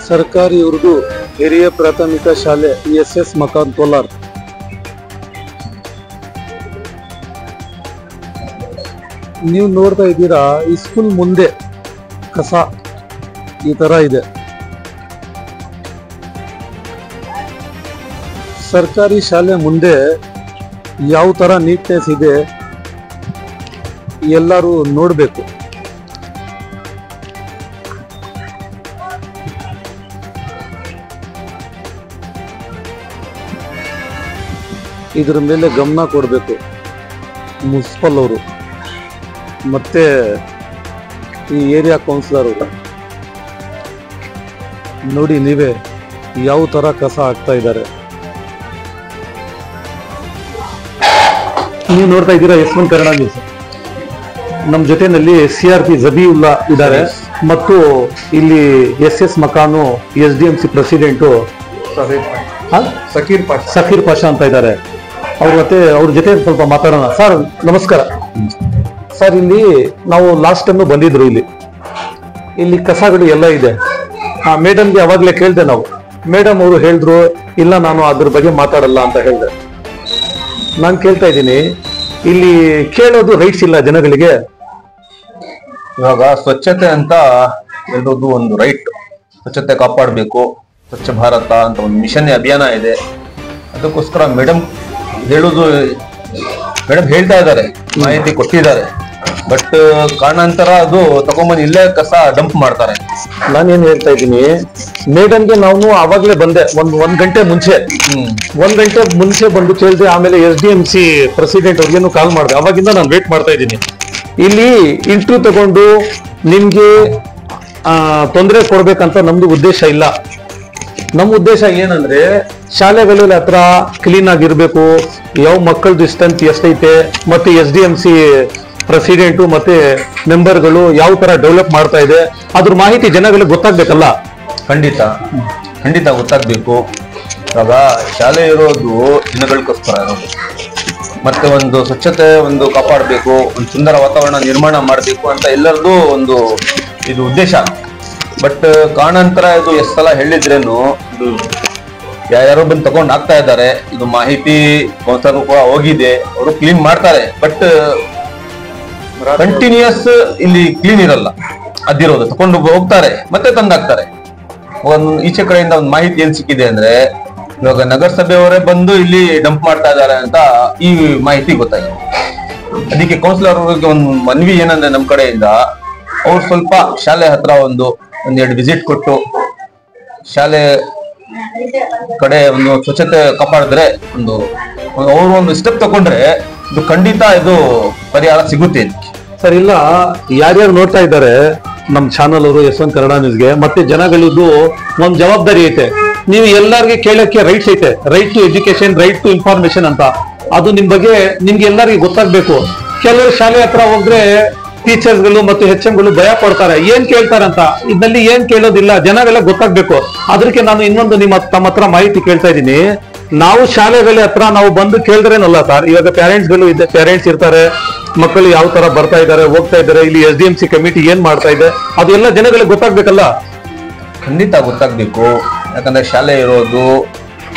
ಸರ್ಕಾರಿ ಉರ್ದು ಹಿರಿಯ ಪ್ರಾಥಮಿಕ ಶಾಲೆ ಎಸ್ ಮಕಾನ್ ಕೋಲಾರ. ನೀವು ನೋಡ್ತಾ ಇದ್ದೀರಾ, ಈ ಸ್ಕೂಲ್ ಮುಂದೆ ಕಸ ಈ ತರ ಇದೆ. ಸರ್ಕಾರಿ ಶಾಲೆ ಮುಂದೆ ಯಾವ ತರ ನೀಟ್ನೆಸ್ ಇದೆ ಎಲ್ಲರೂ ನೋಡ್ಬೇಕು. ಇದ್ರ ಮೇಲೆ ಗಮನ ಕೊಡಬೇಕು ಮುನ್ಸಿಪಲ್ ಅವರು ಮತ್ತೆ ಈ ಏರಿಯಾ ಕೌನ್ಸಿಲರ್ ಅವರು. ನೋಡಿ ನೀವೇ ಯಾವ ತರ ಕಸ ಹಾಕ್ತಾ ಇದ್ದಾರೆ. ನೀವು ನೋಡ್ತಾ ಇದ್ದೀರಾ ಯಶವಂತ್ ಕನ್ನಡ ನ್ಯೂಸ್. ನಮ್ಮ ಜೊತೆನಲ್ಲಿ CRP ಜಬೀವುಲ್ಲಾ ಇದ್ದಾರೆ ಮತ್ತು ಇಲ್ಲಿ ಎಸ್ ಮಕಾನು SDMC ಪ್ರೆಸಿಡೆಂಟು ಸಕೀರ್ ಪಾಷಾ ಅಂತ ಇದ್ದಾರೆ. ಅವ್ರ ಜೊತೆ ಸ್ವಲ್ಪ ಮಾತಾಡೋಣ. ಸರ್ ನಮಸ್ಕಾರ. ಸರ್, ಇಲ್ಲಿ ನಾವು ಲಾಸ್ಟ್ ಟೈಮ್ ಬಂದಿದ್ರು. ಇಲ್ಲಿ ಕಸಗಳು ಎಲ್ಲ ಇದೆ. ಮೇಡಮ್ಗೆ ಅವಾಗ್ಲೇ ಕೇಳ್ದೆ ನಾವು. ಮೇಡಮ್ ಅವರು ಹೇಳಿದ್ರು ಇಲ್ಲ ನಾನು ಅದ್ರ ಬಗ್ಗೆ ಮಾತಾಡಲ್ಲ ಅಂತ ಹೇಳಿದೆ. ನಾನು ಕೇಳ್ತಾ ಇದ್ದೀನಿ, ಇಲ್ಲಿ ಕೇಳೋದು ರೈಟ್ಸ್ ಇಲ್ಲ ಜನಗಳಿಗೆ. ಇವಾಗ ಸ್ವಚ್ಛತೆ ಅಂತ ಹೇಳೋದು ಒಂದು ರೈಟ್. ಸ್ವಚ್ಛತೆ ಕಾಪಾಡಬೇಕು, ಸ್ವಚ್ಛ ಭಾರತ ಅಂತ ಒಂದು ಮಿಷನ್ ಅಭಿಯಾನ ಇದೆ. ಅದಕ್ಕೋಸ್ಕರ ಮೇಡಮ್ ಹೇಳ್ತಾ ಇದ್ದಾರೆ, ಮಾಹಿತಿ ಕೊಟ್ಟಿದ್ದಾರೆ. ಬಟ್ ಕಾರಣಾಂತರ ಅದು ತಗೊಂಬಂದು ಇಲ್ಲೇ ಕಸ ಡಂಪ್ ಮಾಡ್ತಾರೆ. ನಾನೇನ್ ಹೇಳ್ತಾ ಇದ್ದೀನಿ, ಮೇಡಮ್ಗೆ ನಾವು ಅವಾಗ್ಲೇ ಬಂದೆ ಒಂದ್ ಗಂಟೆ ಮುಂಚೆ ಬಂದು ಕೇಳಿದೆ. ಆಮೇಲೆ SDMC ಪ್ರೆಸಿಡೆಂಟ್ ಅವ್ರಿಗೇನು ಕಾಲ್ ಮಾಡಿದೆ. ಅವಾಗಿಂದ ನಾನು ವೇಟ್ ಮಾಡ್ತಾ ಇದ್ದೀನಿ. ಇಲ್ಲಿ ಇಂಟರ್ವ್ಯೂ ತಗೊಂಡು ನಿಮ್ಗೆ ತೊಂದರೆ ಕೊಡ್ಬೇಕಂತ ನಮ್ದು ಉದ್ದೇಶ ಇಲ್ಲ. ನಮ್ಮ ಉದ್ದೇಶ ಏನಂದ್ರೆ ಶಾಲೆಗಳಲ್ಲಿ ಹತ್ರ ಕ್ಲೀನ್ ಆಗಿರ್ಬೇಕು, ಯಾವ ಮಕ್ಕಳದು ಸ್ಟ್ರೆಂತ್ ಎಷ್ಟೈತೆ, ಮತ್ತೆ SDMC ಪ್ರೆಸಿಡೆಂಟು ಮತ್ತೆ ಮೆಂಬರ್ಗಳು ಯಾವ ತರ ಡೆವಲಪ್ ಮಾಡ್ತಾ ಇದೆ ಅದ್ರ ಮಾಹಿತಿ ಜನಗಳಿಗೆ ಗೊತ್ತಾಗ್ಬೇಕಲ್ಲ. ಖಂಡಿತ ಗೊತ್ತಾಗ್ಬೇಕು. ಇವಾಗ ಶಾಲೆ ಇರೋದು ಜನಗಳಿಗೋಸ್ಕರ ಇರೋದು. ಮತ್ತೆ ಒಂದು ಸ್ವಚ್ಛತೆ ಒಂದು ಕಾಪಾಡಬೇಕು, ಒಂದು ಸುಂದರ ವಾತಾವರಣ ನಿರ್ಮಾಣ ಮಾಡಬೇಕು ಅಂತ ಎಲ್ಲರದು ಒಂದು ಇದು ಉದ್ದೇಶ. ಬಟ್ ಕಾರಣಾಂತರ ಇದು ಎಷ್ಟು ಸಲ ಹೇಳಿದ್ರೇನು ಇದು ಯಾರ್ಯಾರೋ ಬಂದು ತಗೊಂಡು ಹಾಕ್ತಾ ಇದ್ದಾರೆ. ಇದು ಮಾಹಿತಿ ಕೌನ್ಸಿಲರ್ ಕೂಡ ಹೋಗಿದೆ, ಅವರು ಕ್ಲೀನ್ ಮಾಡ್ತಾರೆ. ಬಟ್ ಕಂಟಿನ್ಯೂಸ್ ಇಲ್ಲಿ ಕ್ಲೀನ್ ಇರಲ್ಲ. ಅದಿರೋದು ತಕೊಂಡು ಹೋಗ್ತಾರೆ ಮತ್ತೆ ತಂದಾಕ್ತಾರೆ. ಈಚೆ ಕಡೆಯಿಂದ ಒಂದು ಮಾಹಿತಿ ಏನ್ ಸಿಕ್ಕಿದೆ ಅಂದ್ರೆ, ಇವಾಗ ನಗರಸಭೆಯವರೇ ಬಂದು ಇಲ್ಲಿ ಡಂಪ್ ಮಾಡ್ತಾ ಇದ್ದಾರೆ ಅಂತ ಈ ಮಾಹಿತಿ ಗೊತ್ತಾಗಿದೆ. ಅದಕ್ಕೆ ಕೌನ್ಸಿಲರ್ ಅವ್ರಿಗೆ ಒಂದು ಮನವಿ ಏನಂದ್ರೆ, ನಮ್ ಕಡೆಯಿಂದ ಅವ್ರು ಸ್ವಲ್ಪ ಶಾಲೆ ಹತ್ರ ಒಂದೆರಡು ವಿಸಿಟ್ ಕೊಟ್ಟು ಶಾಲೆ ಕಡೆ ಒಂದು ಸ್ವಚ್ಛತೆ ಕಾಪಾಡಿದ್ರೆ ಅವರು ಒಂದು ಸ್ಟೆಪ್ ತಗೊಂಡ್ರೆ ಇದು ಖಂಡಿತ ಇದು ಪರಿಹಾರ ಸಿಗುತ್ತೆ. ಸರ್, ಇಲ್ಲ ಯಾರ್ಯಾರು ನೋಡ್ತಾ ಇದ್ದಾರೆ ನಮ್ ಚಾನಲ್ ಅವರು ಯಶವಂತ್ ಕನ್ನಡ ನ್ಯೂಸ್ಗೆ, ಮತ್ತೆ ಜನಗಳಿದ್ದು ಒಂದ್ ಜವಾಬ್ದಾರಿ ಐತೆ. ನೀವು ಎಲ್ಲರಿಗೆ ಕೇಳಕ್ಕೆ ರೈಟ್ಸ್ ಐತೆ. Right to education, right to information ಅಂತ. ಅದು ನಿಮ್ ಬಗ್ಗೆ ನಿಮ್ಗೆ ಎಲ್ಲರಿಗೂ ಗೊತ್ತಾಗ್ಬೇಕು. ಕೆಲವರು ಶಾಲೆ ಹತ್ರ ಹೋದ್ರೆ ಟೀಚರ್ಸ್ಗಳು ಮತ್ತು HMಗಳು ಭಯ ಪಡ್ತಾರೆ, ಏನ್ ಕೇಳ್ತಾರಂತ. ಇದರಲ್ಲಿ ಏನ್ ಕೇಳೋದಿಲ್ಲ, ಜನಗೆಲ್ಲ ಗೊತ್ತಾಗ್ಬೇಕು. ಅದಕ್ಕೆ ನಾನು ಇನ್ನೊಂದು ತಮ್ಮ ಹತ್ರ ಮಾಹಿತಿ ಕೇಳ್ತಾ ಇದ್ದೀನಿ. ನಾವು ಶಾಲೆಗಳ ಹತ್ರ ನಾವು ಬಂದು ಕೇಳಿದ್ರೇನಲ್ಲ ಸರ್. ಇವಾಗ ಪೇರೆಂಟ್ಸ್ ಇರ್ತಾರೆ, ಮಕ್ಕಳು ಯಾವ ತರ ಬರ್ತಾ ಇದ್ದಾರೆ ಹೋಗ್ತಾ ಇದ್ದಾರೆ, ಇಲ್ಲಿ SDMC ಕಮಿಟಿ ಏನ್ ಮಾಡ್ತಾ ಇದೆ ಅದೆಲ್ಲ ಜನಗಳಿಗೆ ಗೊತ್ತಾಗ್ಬೇಕಲ್ಲ. ಖಂಡಿತ ಗೊತ್ತಾಗ್ಬೇಕು. ಯಾಕಂದ್ರೆ ಶಾಲೆ ಇರೋದು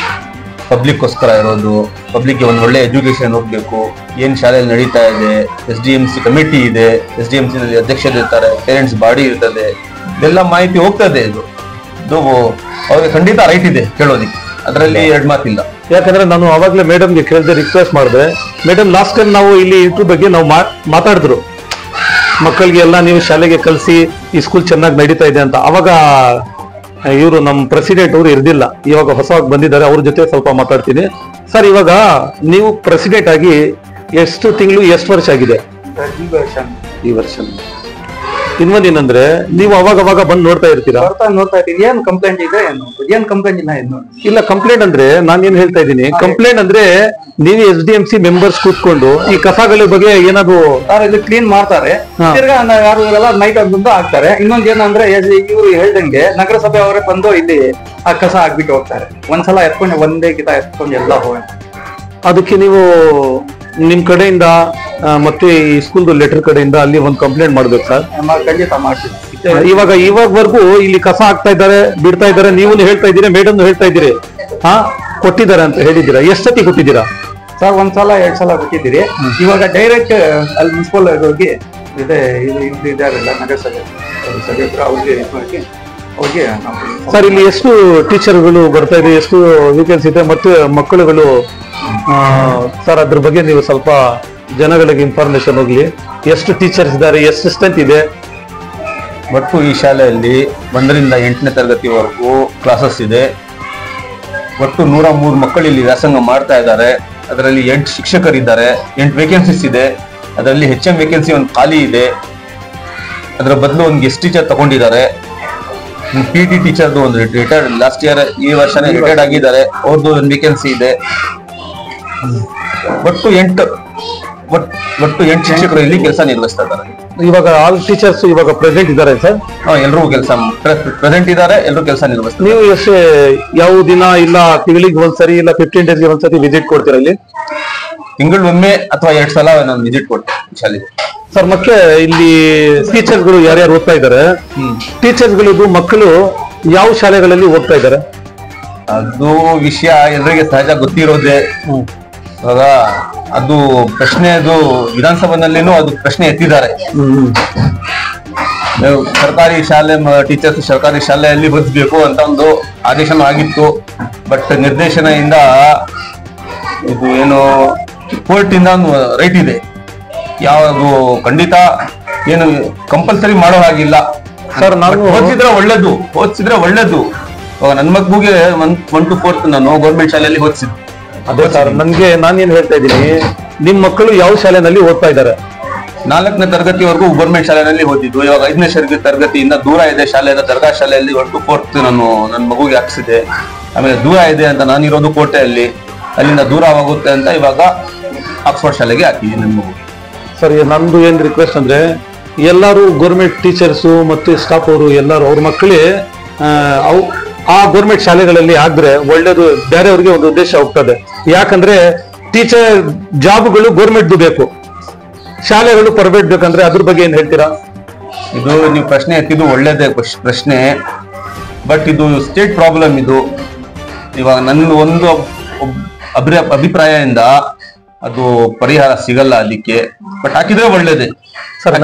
ಪಬ್ಲಿಕ್ಗೋಸ್ಕರ ಇರೋದು. ಪಬ್ಲಿಕ್ಗೆ ಒಂದು ಒಳ್ಳೆ ಎಜುಕೇಶನ್ ಹೋಗ್ಬೇಕು. ಏನ್ ಶಾಲೆಯಲ್ಲಿ ನಡೀತಾ ಇದೆ, SDMC ಕಮಿಟಿ ಇದೆ, SDMC ಅಧ್ಯಕ್ಷರು ಇರ್ತಾರೆ, ಪೇರೆಂಟ್ಸ್ ಬಾಡಿ ಇರ್ತದೆ, ಇದೆಲ್ಲ ಮಾಹಿತಿ ಹೋಗ್ತದೆ. ಇದು ಅವ್ರಿಗೆ ಖಂಡಿತ ರೈಟ್ ಇದೆ ಕೇಳೋದಿಕ್ಕೆ, ಅದರಲ್ಲಿ ಎರಡು ಮಾತಿಲ್ಲ. ಯಾಕಂದ್ರೆ ನಾನು ಅವಾಗ್ಲೇ ಮೇಡಮ್ಗೆ ಕೇಳಿದೆ, ರಿಕ್ವೆಸ್ಟ್ ಮಾಡಿದೆ. ಮೇಡಮ್ ಲಾಸ್ಟ್ ಟೈಮ್ ನಾವು ಇಲ್ಲಿ ಇಂಟರ್ವ್ಯೂ ಬಗ್ಗೆ ನಾವು ಮಾತಾಡಿದ್ರು, ಮಕ್ಕಳಿಗೆ ಎಲ್ಲ ನೀವು ಶಾಲೆಗೆ ಕಲಿಸಿ ಈ ಸ್ಕೂಲ್ ಚೆನ್ನಾಗಿ ನಡೀತಾ ಇದೆ ಅಂತ. ಅವಾಗ ಇವರು ನಮ್ಮ ಪ್ರೆಸಿಡೆಂಟ್ ಅವರು ಇರ್ದಿಲ್ಲ, ಇವಾಗ ಹೊಸವಾಗಿ ಬಂದಿದ್ದಾರೆ. ಅವ್ರ ಜೊತೆ ಸ್ವಲ್ಪ ಮಾತಾಡ್ತೀನಿ. ಸರ್, ಇವಾಗ ನೀವು ಪ್ರೆಸಿಡೆಂಟ್ ಆಗಿ ಎಷ್ಟು ತಿಂಗಳು ಎಷ್ಟು ವರ್ಷ ಆಗಿದೆ? ಈ ವರ್ಷ. ಇನ್ನೊಂದೇನಂದ್ರೆ, ನೀವು ಅವಾಗ ಬಂದು ನೋಡ್ತಾ ಇರ್ತೀರಾ? ನೋಡ್ತಾ ಇರ್ತೀವಿ. ಏನ್ ಕಂಪ್ಲೇಂಟ್ ಇದೆ? ಏನ್ ಕಂಪ್ಲೇಂಟ್ ಇಲ್ಲ. ಕಂಪ್ಲೇಂಟ್ ಅಂದ್ರೆ ನಾನು ಏನ್ ಹೇಳ್ತಾ ಇದ್ದೀನಿ, ಕಂಪ್ಲೇಂಟ್ ಅಂದ್ರೆ ನೀವು SDMC ಮೆಂಬರ್ಸ್ ಕೂತ್ಕೊಂಡು ಈ ಕಸಗಳ ಬಗ್ಗೆ ಏನಾದ್ರು ಇದು ಕ್ಲೀನ್ ಮಾಡ್ತಾರೆ, ತಿರ್ಗಾ ಯಾರು ಇರಲ್ಲ, ನೈಟ್ ಬಂದು ಹಾಕ್ತಾರೆ. ಇನ್ನೊಂದ್ ಏನಂದ್ರೆ, ಇವ್ರು ಹೇಳ್ದಂಗೆ ನಗರಸಭೆ ಅವರೇ ಬಂದು ಇಲ್ಲಿ ಆ ಕಸ ಹಾಕ್ಬಿಟ್ಟು ಹೋಗ್ತಾರೆ. ಒಂದ್ಸಲ ಎತ್ಕೊಂಡು ಒಂದೇ ಗಿತ ಎತ್ಕೊಂಡು ಎಲ್ಲ ಹೋಗ. ಅದಕ್ಕೆ ನೀವು ನಿಮ್ ಕಡೆಯಿಂದ ಮತ್ತೆ ಈ ಸ್ಕೂಲ್ದು ಲೆಟರ್ ಕಡೆಯಿಂದ ಅಲ್ಲಿ ಒಂದು ಕಂಪ್ಲೇಂಟ್ ಮಾಡ್ಬೇಕು ಸರ್. ಖಂಡಿತ ಮಾಡ್ತೀನಿ. ಇವಾಗವರೆಗೂ ಇಲ್ಲಿ ಕಸ ಹಾಕ್ತಾ ಇದ್ದಾರೆ, ಬಿಡ್ತಾ ಇದ್ದಾರೆ, ನೀವು ಹೇಳ್ತಾ ಇದ್ದೀರಿ, ಮೇಡಮ್ ಹೇಳ್ತಾ ಇದ್ದೀರಿ, ಕೊಟ್ಟಿದ್ದಾರೆ ಅಂತ ಹೇಳಿದ್ದೀರಾ. ಎಷ್ಟು ಸತಿ ಕೊಟ್ಟಿದ್ದೀರಾ ಸರ್? ಒಂದ್ಸಲ 2 ಸಲ ಕೊಟ್ಟಿದ್ದೀರಿ. ಇವಾಗ ಡೈರೆಕ್ಟ್ ಅಲ್ಲಿ ಮುನ್ಸಿಪಲ್ ಹೋಗಿ ಇದಾರಲ್ಲ ನಗರಸಭೆ ಅವ್ರಿಗೆ ಸರ್, ಇಲ್ಲಿ ಎಷ್ಟು ಟೀಚರ್ಗಳು ಬರ್ತಾ ಇದೆ, ಎಷ್ಟು ವೇಕೆನ್ಸಿ ಇದೆ, ಮತ್ತೆ ಮಕ್ಕಳುಗಳು ಸರ್ ಅದ್ರ ಬಗ್ಗೆ ನೀವು ಸ್ವಲ್ಪ ಜನಗಳಿಗೆ ಇನ್ಫಾರ್ಮೇಶನ್ ಹೋಗ್ಲಿ. ಎಷ್ಟು ಟೀಚರ್ಸ್ ಇದ್ದಾರೆ, ಎಷ್ಟು ಸ್ಟ್ರೆಂತ್ ಇದೆ? ಒಟ್ಟು ಈ ಶಾಲೆಯಲ್ಲಿ 1ರಿಂದ 8ನೇ ತರಗತಿವರೆಗೂ ಕ್ಲಾಸಸ್ ಇದೆ. ಒಟ್ಟು 103 ಮಕ್ಕಳು ಇಲ್ಲಿ ವ್ಯಾಸಂಗ ಮಾಡ್ತಾ ಇದ್ದಾರೆ. ಅದರಲ್ಲಿ 8 ಶಿಕ್ಷಕರಿದ್ದಾರೆ, 8 ವೇಕೆನ್ಸೀಸ್ ಇದೆ. ಅದರಲ್ಲಿ HM ವೇಕೆನ್ಸಿ ಒಂದು ಖಾಲಿ ಇದೆ. ಅದರ ಬದಲು ಒಂದು ಗೆಸ್ಟ್ ಟೀಚರ್ ತಗೊಂಡಿದ್ದಾರೆ. PT ಟೀಚರ್ದು ಒಂದು ರಿಟೈರ್ಡ್ ಲಾಸ್ಟ್ ಇಯರ್, ಈ ವರ್ಷನೇ ರಿಟೈರ್ಡ್ ಆಗಿದ್ದಾರೆ, ಅವ್ರದ್ದು ಒಂದು ವೇಕೆನ್ಸಿ ಇದೆ. ಒಟ್ಟು 8 ಶಿಕ್ಷಕರು ಇಲ್ಲಿ ಕೆಲಸ ನಿರ್ವಹಿಸ್ತಾ ಇದ್ದಾರೆ. ಇವಾಗ ಆಲ್ ಟೀಚರ್ಸ್ ಇವಾಗ ಪ್ರೆಸೆಂಟ್ ಇದ್ದಾರೆ ಸರ್? ಎಲ್ಲರೂ ಕೆಲಸ ಪ್ರೆಸೆಂಟ್ ಇದ್ದಾರೆ, ಎಲ್ಲರೂ ಕೆಲಸ ನಿರ್ವಹಿಸ್ತಾರೆ. ನೀವು ಎಷ್ಟು ಯಾವ ದಿನ ಇಲ್ಲ ತಿಂಗಳಿಗೆ ಒಂದ್ಸರಿ ಇಲ್ಲ 15 ಡೇಸ್ಗೆ ಒಂದ್ಸರಿ ವಿಸಿಟ್ ಕೊಡ್ತೀರಾ ಇಲ್ಲಿ? ತಿಂಗಳೊಮ್ಮೆ ಅಥವಾ 2 ಸಲ ನಾನು ವಿಸಿಟ್ ಕೊಡ್ತೇನೆ ಶಾಲೆಗೆ ಸರ್. ಮತ್ತೆ ಇಲ್ಲಿ ಟೀಚರ್ಸ್ಗಳು ಯಾರ್ಯಾರು ಓದ್ತಾ ಇದ್ದಾರೆ, ಟೀಚರ್ಸ್ಗಳಿಗೂ ಮಕ್ಕಳು ಯಾವ ಶಾಲೆಗಳಲ್ಲಿ ಓದ್ತಾ ಇದ್ದಾರೆ? ಅದು ವಿಷಯ ಎಲ್ಲರಿಗೆ ಸಹಜ ಗೊತ್ತಿರೋದೆ. ಇವಾಗ ಅದು ಪ್ರಶ್ನೆ, ಅದು ವಿಧಾನಸಭೆನಲ್ಲಿನೂ ಅದು ಪ್ರಶ್ನೆ ಎತ್ತಿದ್ದಾರೆ. ಸರ್ಕಾರಿ ಶಾಲೆ ಟೀಚರ್ಸ್ ಸರ್ಕಾರಿ ಶಾಲೆಯಲ್ಲಿ ಓದಿಸ್ಬೇಕು ಅಂತ ಒಂದು ಆದೇಶನೂ ಆಗಿತ್ತು. ಬಟ್ ನಿರ್ದೇಶನದಿಂದ ಇದು ಏನು ಕೋರ್ಟ್ ಇಂದ ಒಂದು ರೈಟ್ ಇದೆ, ಯಾವುದು ಖಂಡಿತ ಏನು ಕಂಪಲ್ಸರಿ ಮಾಡೋ ಹಾಗಿಲ್ಲ ಸರ್. ನಾನು ಓದಿಸಿದ್ರೆ ಒಳ್ಳೇದು. ನನ್ನ ಮಗುಗೆ 1 to 4th ನಾನು ಗೌರ್ಮೆಂಟ್ ಶಾಲೆಯಲ್ಲಿ ಓದಿಸಿದ್ದು. ಅದೇ ಸರ್, ನಾನೇನ್ ಹೇಳ್ತಾ ಇದ್ದೀನಿ, ನಿಮ್ ಮಕ್ಕಳು ಯಾವ ಶಾಲೆನಲ್ಲಿ ಓದ್ತಾ ಇದ್ದಾರೆ? 4ನೇ ತರಗತಿವರೆಗೂ ಗೌರ್ಮೆಂಟ್ ಶಾಲೆಯಲ್ಲಿ ಓದಿದ್ದು. ಇವಾಗ 5ನೇ ತರಗತಿಯಿಂದ ದೂರ ಇದೆ ಶಾಲೆ, ದರ್ಗಾ ಶಾಲೆಯಲ್ಲಿ 1 to 4th ನಾನು ನನ್ನ ಮಗುಗೆ ಹಾಕ್ಸಿದೆ. ಆಮೇಲೆ ದೂರ ಇದೆ ಅಂತ ನಾನಿರೋದು ಕೋಟೆಯಲ್ಲಿ, ಅಲ್ಲಿಂದ ದೂರವಾಗುತ್ತೆ ಅಂತ ಇವಾಗ ಆಕ್ಸ್ಫರ್ಡ್ ಶಾಲೆಗೆ ಹಾಕಿದ್ದೀನಿ ನನ್ನ ಮಗು. ಸರ್, ನಂದು ಏನ್ ರಿಕ್ವೆಸ್ಟ್ ಅಂದ್ರೆ, ಎಲ್ಲರೂ ಗೌರ್ಮೆಂಟ್ ಟೀಚರ್ಸು ಮತ್ತೆ ಸ್ಟಾಫ್ ಅವರು ಎಲ್ಲರೂ ಅವ್ರ ಮಕ್ಕಳೇ ಆ ಗೌರ್ಮೆಂಟ್ ಶಾಲೆಗಳಲ್ಲಿ ಆದ್ರೆ ಒಳ್ಳೇದು. ಬೇರೆಯವ್ರಿಗೆ ಒಂದು ಉದ್ದೇಶ ಹೋಗ್ತದೆ. ಯಾಕಂದ್ರೆ ಟೀಚರ್ ಜಾಬ್ಗಳು ಗೌರ್ಮೆಂಟ್ದು ಬೇಕು, ಶಾಲೆಗಳು ಪ್ರೈವೇಟ್ ಬೇಕಂದ್ರೆ ಅದ್ರ ಬಗ್ಗೆ ಏನ್ ಹೇಳ್ತೀರಾ? ಇದು ನೀವು ಪ್ರಶ್ನೆ ಎತ್ತಿದ್ದು ಒಳ್ಳೇದೇ ಪ್ರಶ್ನೆ, ಬಟ್ ಇದು ಸ್ಟೇಟ್ ಪ್ರಾಬ್ಲಮ್. ಇದು ಇವಾಗ ನನ್ನ ಒಂದು ಅಭಿಪ್ರಾಯದಿಂದ ಅದು ಪರಿಹಾರ ಸಿಗಲ್ಲ ಅದಕ್ಕೆ. ಬಟ್ ಹಾಕಿದ್ರೆ ಒಳ್ಳೇದೇ ಸರ್.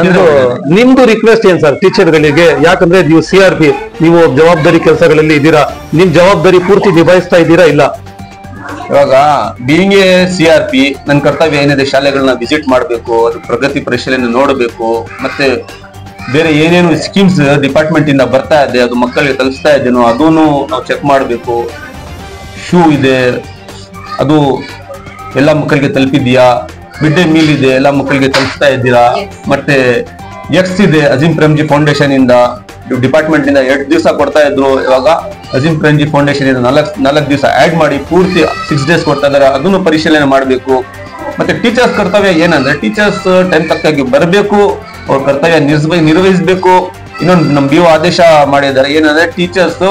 ನಿಮ್ದು ರಿಕ್ವೆಸ್ಟ್ ಏನ್ ಸರ್ ಟೀಚರ್ಗಳಿಗೆ? ಯಾಕಂದ್ರೆ ನೀವು CRP, ನೀವು ಜವಾಬ್ದಾರಿ ಕೆಲಸಗಳಲ್ಲಿ ಇದ್ದೀರಾ, ನಿಮ್ ಜವಾಬ್ದಾರಿ ಪೂರ್ತಿ ನಿಭಾಯಿಸ್ತಾ ಇದ್ದೀರಾ ಇಲ್ಲ? ಇವಾಗ ಬೀಯಿಂಗ್ ಎ CRP ನನ್ನ ಕರ್ತವ್ಯ ಏನಿದೆ, ಶಾಲೆಗಳನ್ನ ವಿಸಿಟ್ ಮಾಡಬೇಕು, ಅದು ಪ್ರಗತಿ ಪರಿಶೀಲನೆ ನೋಡಬೇಕು, ಮತ್ತೆ ಬೇರೆ ಏನೇನು ಸ್ಕೀಮ್ಸ್ ಡಿಪಾರ್ಟ್ಮೆಂಟ್ ಇಂದ ಬರ್ತಾ ಇದೆ ಅದು ಮಕ್ಕಳಿಗೆ ತಲುಪಿಸ್ತಾ ಇದ್ದೇನೋ ಅದನ್ನು ನಾವು ಚೆಕ್ ಮಾಡಬೇಕು. ಶೂ ಇದೆ, ಅದು ಎಲ್ಲ ಮಕ್ಕಳಿಗೆ ತಲುಪಿದ್ಯಾ? ಮಿಡ್ ಡೇ ಮೀಲ್ ಇದೆ, ಎಲ್ಲ ಮಕ್ಕಳಿಗೆ ತಲುಪಿಸ್ತಾ ಇದ್ದೀರಾ? ಮತ್ತೆ ಎಕ್ಸ್ ಇದೆ, ಅಜೀಂ ಪ್ರೇಮ್ಜಿ ಫೌಂಡೇಶನ್ ಇಂದ ಡಿಪಾರ್ಟ್ಮೆಂಟ್ ಇಂದ 2 ದಿವಸ ಕೊಡ್ತಾ ಇದ್ರು. ಇವಾಗ ಅಜೀಂ ಪ್ರೇಮ್ಜಿ ಫೌಂಡೇಶನ್ ಇಂದ 4 ದಿವಸ ಆಡ್ ಮಾಡಿ ಪೂರ್ತಿ 6 days ಕೊಡ್ತಾ ಇದಾರೆ, ಅದನ್ನು ಪರಿಶೀಲನೆ ಮಾಡಬೇಕು. ಮತ್ತೆ ಟೀಚರ್ಸ್ ಕರ್ತವ್ಯ ಏನಂದ್ರೆ, ಟೀಚರ್ಸ್ ಟೈಮ್ ತಕ್ಕಾಗಿ ಬರಬೇಕು, ಅವ್ರ ಕರ್ತವ್ಯ ನಿರ್ವಹಿಸಬೇಕು. ಇನ್ನೊಂದು ನಮ್ BO ಆದೇಶ ಮಾಡಿದ್ದಾರೆ ಏನಂದ್ರೆ, ಟೀಚರ್ಸ್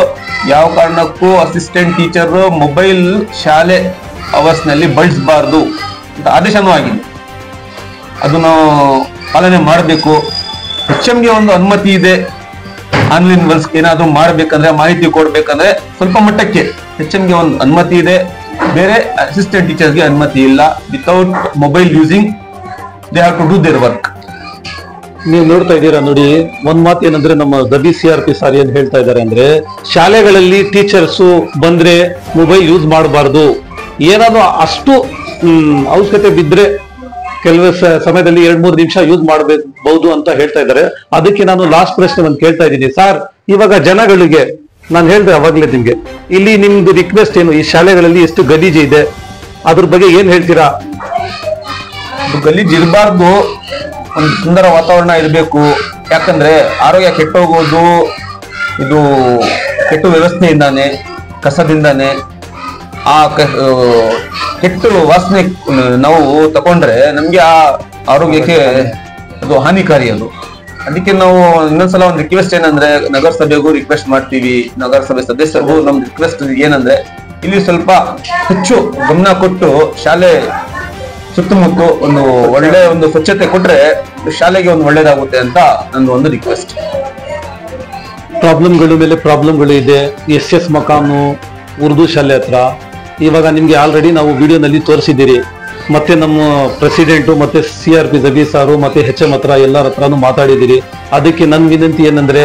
ಯಾವ ಕಾರಣಕ್ಕೂ ಅಸಿಸ್ಟೆಂಟ್ ಟೀಚರ್ ಮೊಬೈಲ್ ಶಾಲೆ ಅವರ್ಸ್ ನಲ್ಲಿ ಬಳಸಬಾರ್ದು ಅಂತ ಆದೇಶನೂ ಆಗಿದೆ. ಅದನ್ನು ಪಾಲನೆ ಮಾಡಬೇಕು. HMಗೆ ಒಂದು ಅನುಮತಿ ಇದೆ, ಆನ್ಲೈನ್ ವರ್ಕ್ಸ್ ಏನಾದ್ರು ಮಾಡ್ಬೇಕಂದ್ರೆ, ಮಾಹಿತಿ ಕೊಡ್ಬೇಕಂದ್ರೆ ಸ್ವಲ್ಪ ಮಟ್ಟಕ್ಕೆ HMಗೆ ಒಂದು ಅನುಮತಿ ಇದೆ, ಬೇರೆ ಅಸಿಸ್ಟೆಂಟ್ ಟೀಚರ್ಸ್ಗೆ ಅನುಮತಿ ಇಲ್ಲ. Without mobile using they have to do their work. ನೀವು ನೋಡ್ತಾ ಇದ್ದೀರಾ ನೋಡಿ, ಒಂದ್ ಮಾತು ಏನಂದ್ರೆ, ನಮ್ಮ ದಬಿ CRP ಸಾರ್ ಏನ್ ಹೇಳ್ತಾ ಇದ್ದಾರೆ ಅಂದ್ರೆ, ಶಾಲೆಗಳಲ್ಲಿ ಟೀಚರ್ಸು ಬಂದ್ರೆ ಮೊಬೈಲ್ ಯೂಸ್ ಮಾಡಬಾರ್ದು. ಏನಾದ್ರು ಅಷ್ಟು ಅವಶ್ಯಕತೆ ಬಿದ್ರೆ ಕೆಲವು ಸಮಯದಲ್ಲಿ 2-3 ನಿಮಿಷ ಯೂಸ್ ಮಾಡಬಹುದು ಅಂತ ಹೇಳ್ತಾ ಇದ್ದಾರೆ. ಅದಕ್ಕೆ ನಾನು ಲಾಸ್ಟ್ ಪ್ರಶ್ನೆ ಒಂದು ಕೇಳ್ತಾ ಇದ್ದೀನಿ ಸರ್. ಇವಾಗ ಜನಗಳಿಗೆ ನಾನು ಹೇಳ್ದೆ ಅವಾಗ್ಲೇ ನಿಮ್ಗೆ, ಇಲ್ಲಿ ನಿಮ್ದು ರಿಕ್ವೆಸ್ಟ್ ಏನು? ಈ ಶಾಲೆಗಳಲ್ಲಿ ಎಷ್ಟು ಗಲೀಜು ಇದೆ, ಅದ್ರ ಬಗ್ಗೆ ಏನ್ ಹೇಳ್ತೀರಾ? ಗಲೀಜ್ ಇರಬಾರ್ದು, ಒಂದು ಸುಂದರ ವಾತಾವರಣ ಇರಬೇಕು. ಯಾಕಂದ್ರೆ ಆರೋಗ್ಯ ಕೆಟ್ಟೋಗೋದು ಇದು ಕೆಟ್ಟ ವ್ಯವಸ್ಥೆಯಿಂದಾನೆ, ಕಸದಿಂದಾನೆ. ಆ ಕೆಟ್ಟ ವಾಸನೆ ನಾವು ತಕೊಂಡ್ರೆ ನಮ್ಗೆ ಆ ಆರೋಗ್ಯಕ್ಕೆ ಅದು ಹಾನಿಕಾರಿ. ಅದು ಅದಕ್ಕೆ ನಾವು ಇನ್ನೊಂದ್ಸಲ ಒಂದು ರಿಕ್ವೆಸ್ಟ್ ಏನಂದ್ರೆ, ನಗರಸಭೆಗೂ ರಿಕ್ವೆಸ್ಟ್ ಮಾಡ್ತೀವಿ, ನಗರಸಭೆ ಸದಸ್ಯರಿಗೂ ನಮ್ ರಿಕ್ವೆಸ್ಟ್ ಏನಂದ್ರೆ, ಇಲ್ಲಿ ಸ್ವಲ್ಪ ಹೆಚ್ಚು ಗಮನ ಕೊಟ್ಟು ಸುತ್ತಮುತ್ತ ಒಂದು ಒಳ್ಳೆ ಒಂದು ಸ್ವಚ್ಛತೆ ಕೊಟ್ರೆ ಶಾಲೆಗೆ ಒಂದು ಒಳ್ಳೇದಾಗುತ್ತೆ ಅಂತ ನನ್ನ ಒಂದು ರಿಕ್ವೆಸ್ಟ್. ಪ್ರಾಬ್ಲಮ್ಗಳ ಮೇಲೆ ಪ್ರಾಬ್ಲಮ್ಗಳು ಇದೆ. SS ಮಕಾನು ಉರ್ದು ಶಾಲೆ ಹತ್ರ ಇವಾಗ ನಿಮ್ಗೆ ಆಲ್ರೆಡಿ ನಾವು ವಿಡಿಯೋನಲ್ಲಿ ತೋರಿಸಿದ್ದೀರಿ. ಮತ್ತೆ ನಮ್ಮ ಪ್ರೆಸಿಡೆಂಟು ಮತ್ತೆ CRP ಜಬಿ ಸಾರು ಮತ್ತೆ HM ಹತ್ರ ಎಲ್ಲರ ಹತ್ರನೂ ಮಾತಾಡಿದಿರಿ. ಅದಕ್ಕೆ ನನ್ನ ವಿನಂತಿ ಏನಂದ್ರೆ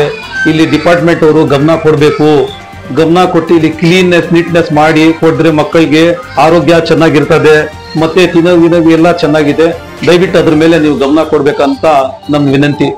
ಇಲ್ಲಿ ಡಿಪಾರ್ಟ್ಮೆಂಟ್ ಅವರು ಗಮನ ಕೊಡ್ಬೇಕು. ಗಮನ ಕೊಟ್ಟು ಇಲ್ಲಿ ನೀಟ್ನೆಸ್ ಮಾಡಿ ಕೊಟ್ರೆ ಮಕ್ಕಳಿಗೆ ಆರೋಗ್ಯ ಚೆನ್ನಾಗಿರ್ತದೆ, ಮತ್ತೆ ತಿನ್ನೋ ಎಲ್ಲ ಚೆನ್ನಾಗಿದೆ. ದಯವಿಟ್ಟು ಅದ್ರ ಮೇಲೆ ನೀವು ಗಮನ ಕೊಡ್ಬೇಕಂತ ನನ್ನ ವಿನಂತಿ.